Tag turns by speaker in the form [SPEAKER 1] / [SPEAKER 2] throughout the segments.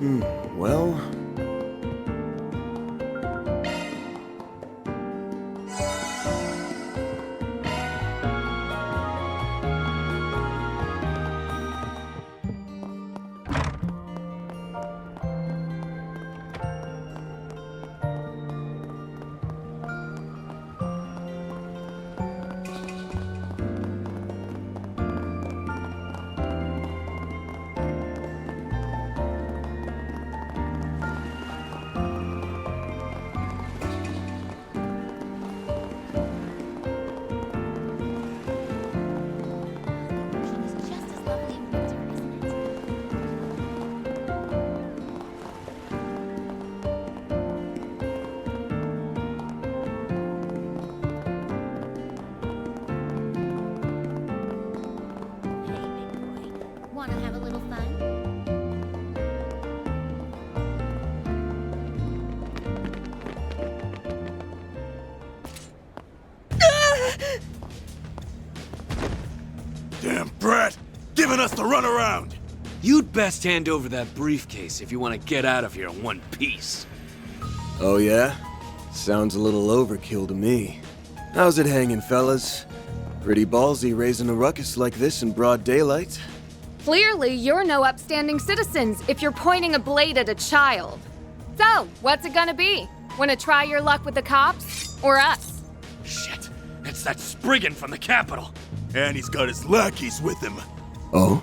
[SPEAKER 1] Well...
[SPEAKER 2] Wanna have a little fun?
[SPEAKER 3] Damn brat! Giving us the runaround!
[SPEAKER 4] You'd best hand over that briefcase if you want to get out of here in one piece.
[SPEAKER 1] Oh yeah? Sounds a little overkill to me. How's it hanging, fellas? Pretty ballsy raising a ruckus like this in broad daylight.
[SPEAKER 5] Clearly, you're no upstanding citizens if you're pointing a blade at a child. So, what's it gonna be? Wanna try your luck with the cops? Or us?
[SPEAKER 4] Shit, it's that Spriggan from the Capitol.
[SPEAKER 3] And he's got his lackeys with him.
[SPEAKER 1] Oh?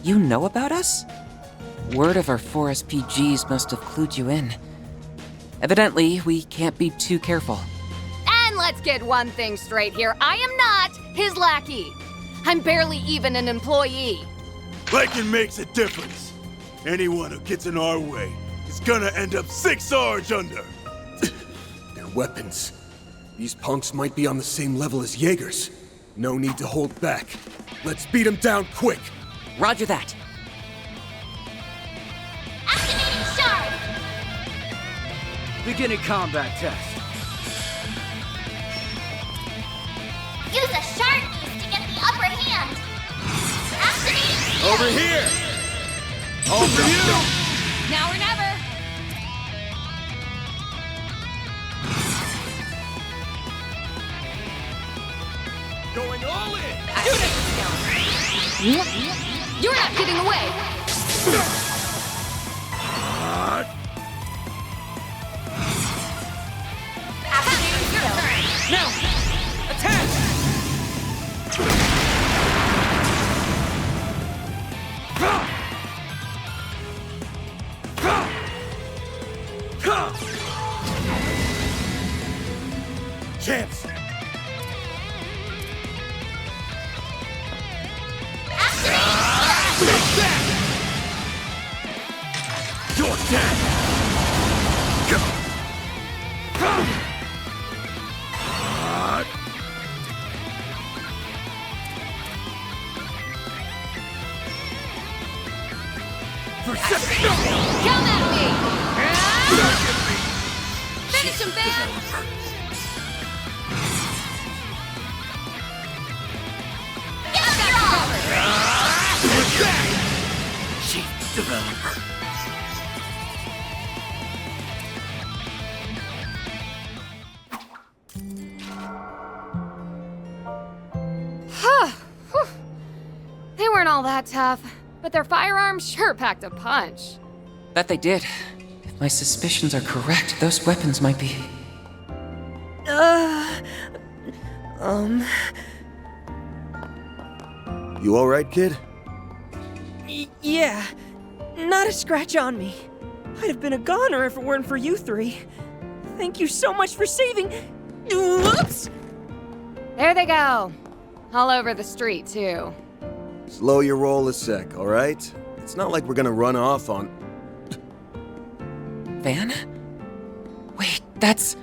[SPEAKER 6] You know about us? Word of our 4 SPGs must have clued you in. Evidently, we can't be too careful.
[SPEAKER 5] And let's get one thing straight here. I am not his lackey. I'm barely even an employee.
[SPEAKER 3] Liking makes a difference. Anyone who gets in our way is gonna end up 6 Sarge under.
[SPEAKER 1] Their weapons. These punks might be on the same level as Jaegers. No need to hold back. Let's beat them down quick.
[SPEAKER 6] Roger that.
[SPEAKER 2] Activating shard!
[SPEAKER 4] Beginning combat test.
[SPEAKER 2] Use a shard beast to get the upper hand! Activating
[SPEAKER 3] Over here! All for you!
[SPEAKER 5] Now or never.
[SPEAKER 3] Going all in!
[SPEAKER 5] You're not getting away.
[SPEAKER 2] Activating your turn!
[SPEAKER 6] Now! Attack!
[SPEAKER 3] Chance! Take that! You're dead!
[SPEAKER 5] Come at me. Finish him, Van.
[SPEAKER 4] Chief developer.
[SPEAKER 5] They weren't all that tough, but their firearms sure packed a punch.
[SPEAKER 6] Bet they did. If my suspicions are correct, those weapons might be...
[SPEAKER 1] You alright, kid?
[SPEAKER 7] Yeah, not a scratch on me. I'd have been a goner if it weren't for you three. Thank you so much for saving... Whoops!
[SPEAKER 5] There they go. All over the street, too.
[SPEAKER 1] Slow your roll a sec, alright? It's not like we're gonna run off on...
[SPEAKER 6] Van? Wait, that's...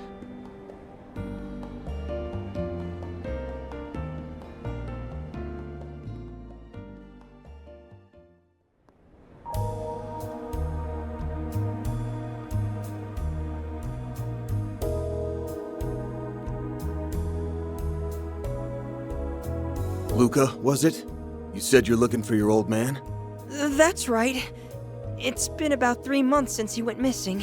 [SPEAKER 1] Luca, was it? You said you're looking for your old man?
[SPEAKER 7] That's right. It's been about 3 months since he went missing.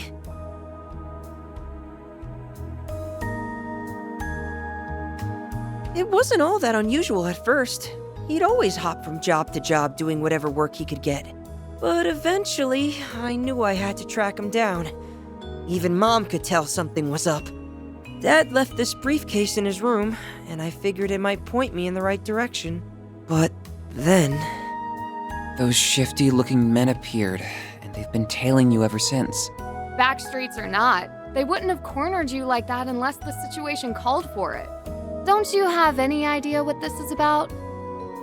[SPEAKER 7] It wasn't all that unusual at first. He'd always hop from job to job doing whatever work he could get. But eventually, I knew I had to track him down. Even Mom could tell something was up. Dad left this briefcase in his room, and I figured it might point me in the right direction. But then...
[SPEAKER 6] Those shifty-looking men appeared, and they've been tailing you ever since.
[SPEAKER 5] Backstreets or not, they wouldn't have cornered you like that unless the situation called for it. Don't you have any idea what this is about?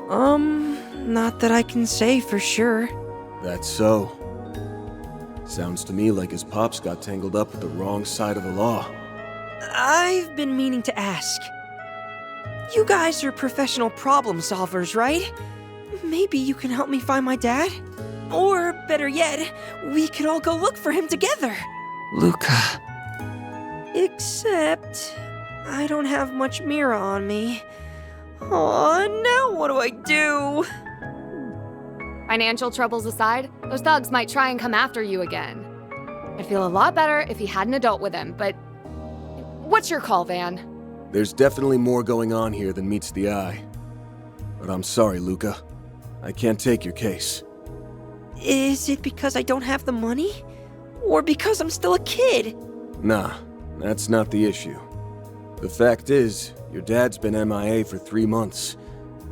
[SPEAKER 7] Not that I can say for sure.
[SPEAKER 1] That's so. Sounds to me like his pops got tangled up with the wrong side of the law.
[SPEAKER 7] I've been meaning to ask. You guys are professional problem solvers, right? Maybe you can help me find my dad? Or, better yet, we could all go look for him together.
[SPEAKER 6] Luca.
[SPEAKER 7] Except... I don't have much Mira on me. Aw, now what do I do?
[SPEAKER 5] Financial troubles aside, those thugs might try and come after you again. I'd feel a lot better if he had an adult with him, but... What's your call, Van?
[SPEAKER 1] There's definitely more going on here than meets the eye. But I'm sorry, Luca. I can't take your case.
[SPEAKER 7] Is it because I don't have the money? Or because I'm still a kid?
[SPEAKER 1] Nah, that's not the issue. The fact is, your dad's been MIA for 3 months.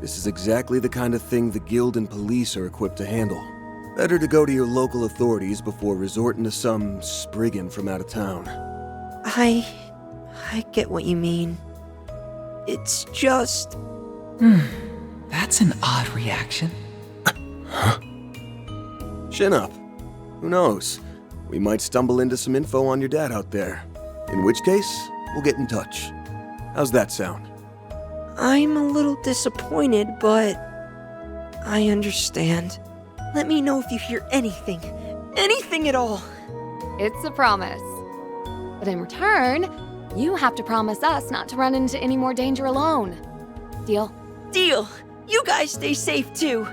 [SPEAKER 1] This is exactly the kind of thing the guild and police are equipped to handle. Better to go to your local authorities before resorting to some spriggan from out of town.
[SPEAKER 7] I get what you mean. It's just...
[SPEAKER 6] That's an odd reaction.
[SPEAKER 1] Chin up. Who knows? We might stumble into some info on your dad out there. In which case, we'll get in touch. How's that sound?
[SPEAKER 7] I'm a little disappointed, but... I understand. Let me know if you hear anything. Anything at all.
[SPEAKER 5] It's a promise. But in return, you have to promise us not to run into any more danger alone. Deal?
[SPEAKER 7] Deal. You guys stay safe, too.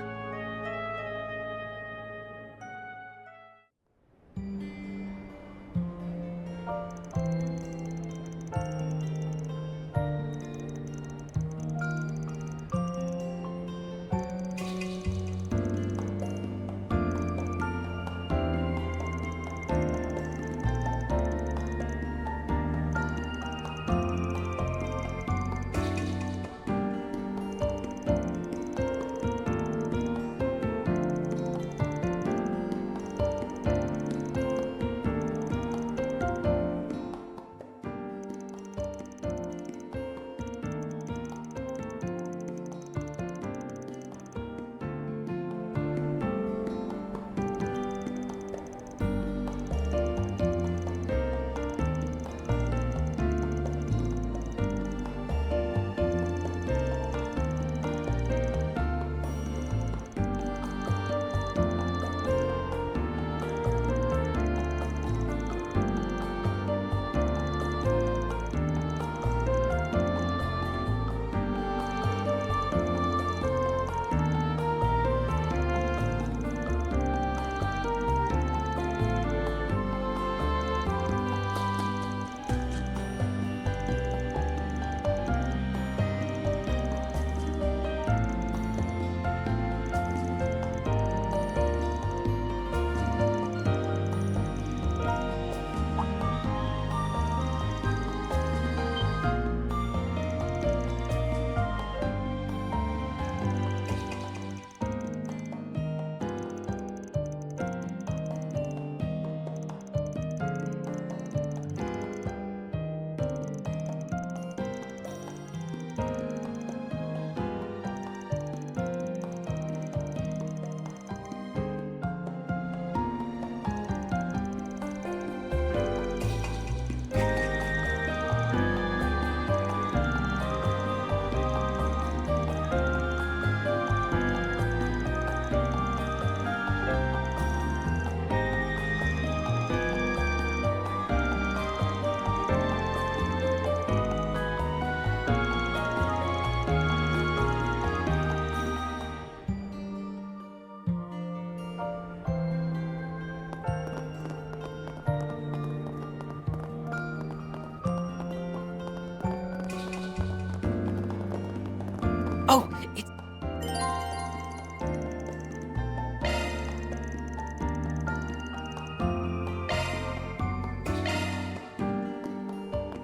[SPEAKER 6] Oh, it's...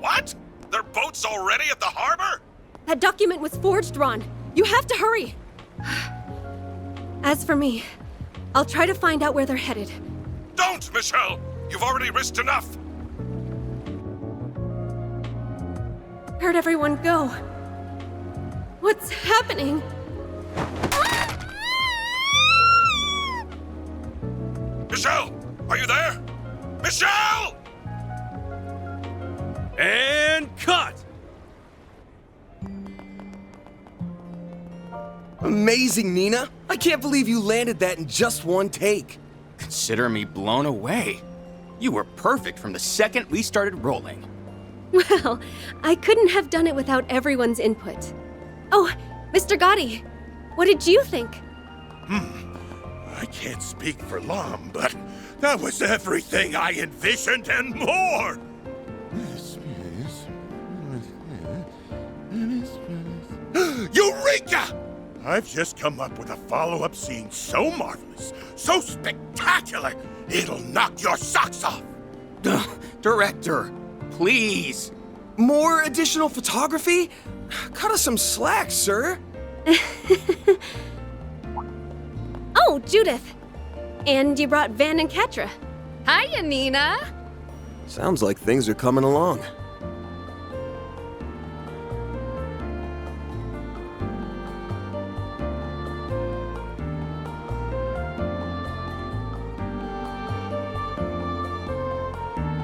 [SPEAKER 8] What? Their boat's already at the harbor?
[SPEAKER 9] That document was forged, Ron. You have to hurry. As for me, I'll try to find out where they're headed.
[SPEAKER 8] Don't, Michelle! You've already risked enough!
[SPEAKER 9] Where'd everyone go? What's happening?
[SPEAKER 8] Michelle! Are you there? Michelle!
[SPEAKER 3] And cut!
[SPEAKER 1] Amazing, Nina! I can't believe you landed that in just one take.
[SPEAKER 10] Consider me blown away. You were perfect from the second we started rolling.
[SPEAKER 9] Well, I couldn't have done it without everyone's input. Oh, Mr. Gotti, what did you think?
[SPEAKER 3] I can't speak for Lom, but that was everything I envisioned and more! Eureka! I've just come up with a follow-up scene so marvelous, so spectacular, it'll knock your socks off!
[SPEAKER 10] Director, please.
[SPEAKER 1] More additional photography? Cut us some slack, sir.
[SPEAKER 9] Oh, Judith. And you brought Van and Katra.
[SPEAKER 5] Hiya, Nina.
[SPEAKER 1] Sounds like things are coming along.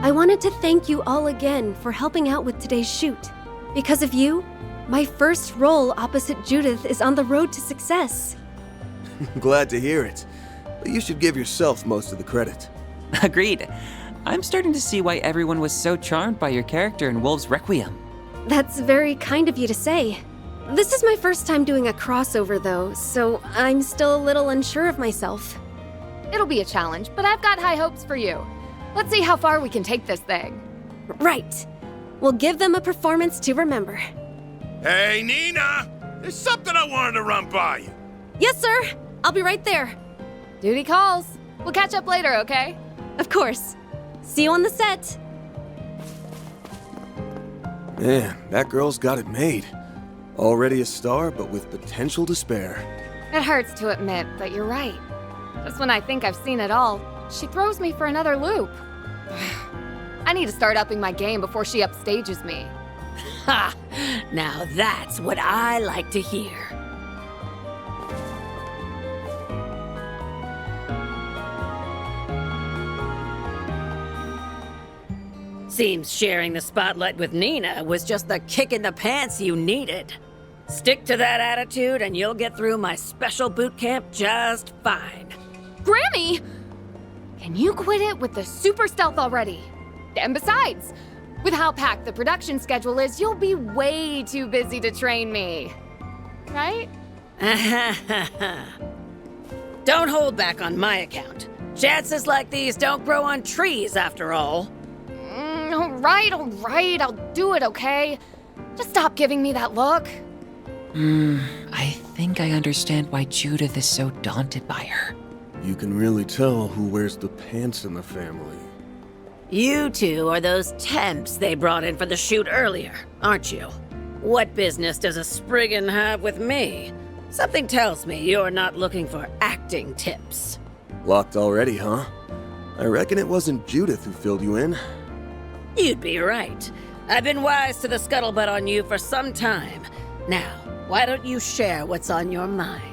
[SPEAKER 9] I wanted to thank you all again for helping out with today's shoot. Because of you, my first role opposite Judith is on the road to success.
[SPEAKER 1] Glad to hear it. But you should give yourself most of the credit.
[SPEAKER 6] Agreed. I'm starting to see why everyone was so charmed by your character in Wolves Requiem.
[SPEAKER 9] That's very kind of you to say. This is my first time doing a crossover, though, so I'm still a little unsure of myself.
[SPEAKER 5] It'll be a challenge, but I've got high hopes for you. Let's see how far we can take this thing.
[SPEAKER 9] Right. We'll give them a performance to remember.
[SPEAKER 3] Hey, Nina! There's something I wanted to run by you.
[SPEAKER 9] Yes, sir. I'll be right there.
[SPEAKER 5] Duty calls. We'll catch up later, okay?
[SPEAKER 9] Of course. See you on the set.
[SPEAKER 1] Man, that girl's got it made. Already a star, but with potential to spare.
[SPEAKER 5] It hurts to admit, but you're right. Just when I think I've seen it all, she throws me for another loop. I need to start upping my game before she upstages me.
[SPEAKER 11] Ha! Now that's what I like to hear. Seems sharing the spotlight with Nina was just the kick in the pants you needed. Stick to that attitude and you'll get through my special boot camp just fine.
[SPEAKER 5] Grammy! Can you quit it with the super stealth already? And besides, with how packed the production schedule is, you'll be way too busy to train me. Right?
[SPEAKER 11] Don't hold back on my account. Chances like these don't grow on trees, after all.
[SPEAKER 5] All right, I'll do it, okay? Just stop giving me that look.
[SPEAKER 6] I think I understand why Judith is so daunted by her.
[SPEAKER 1] You can really tell who wears the pants in the family.
[SPEAKER 11] You two are those temps they brought in for the shoot earlier, aren't you? What business does a Spriggan have with me? Something tells me you're not looking for acting tips.
[SPEAKER 1] Locked already, huh? I reckon it wasn't Judith who filled you in.
[SPEAKER 11] You'd be right. I've been wise to the scuttlebutt on you for some time. Now, why don't you share what's on your mind?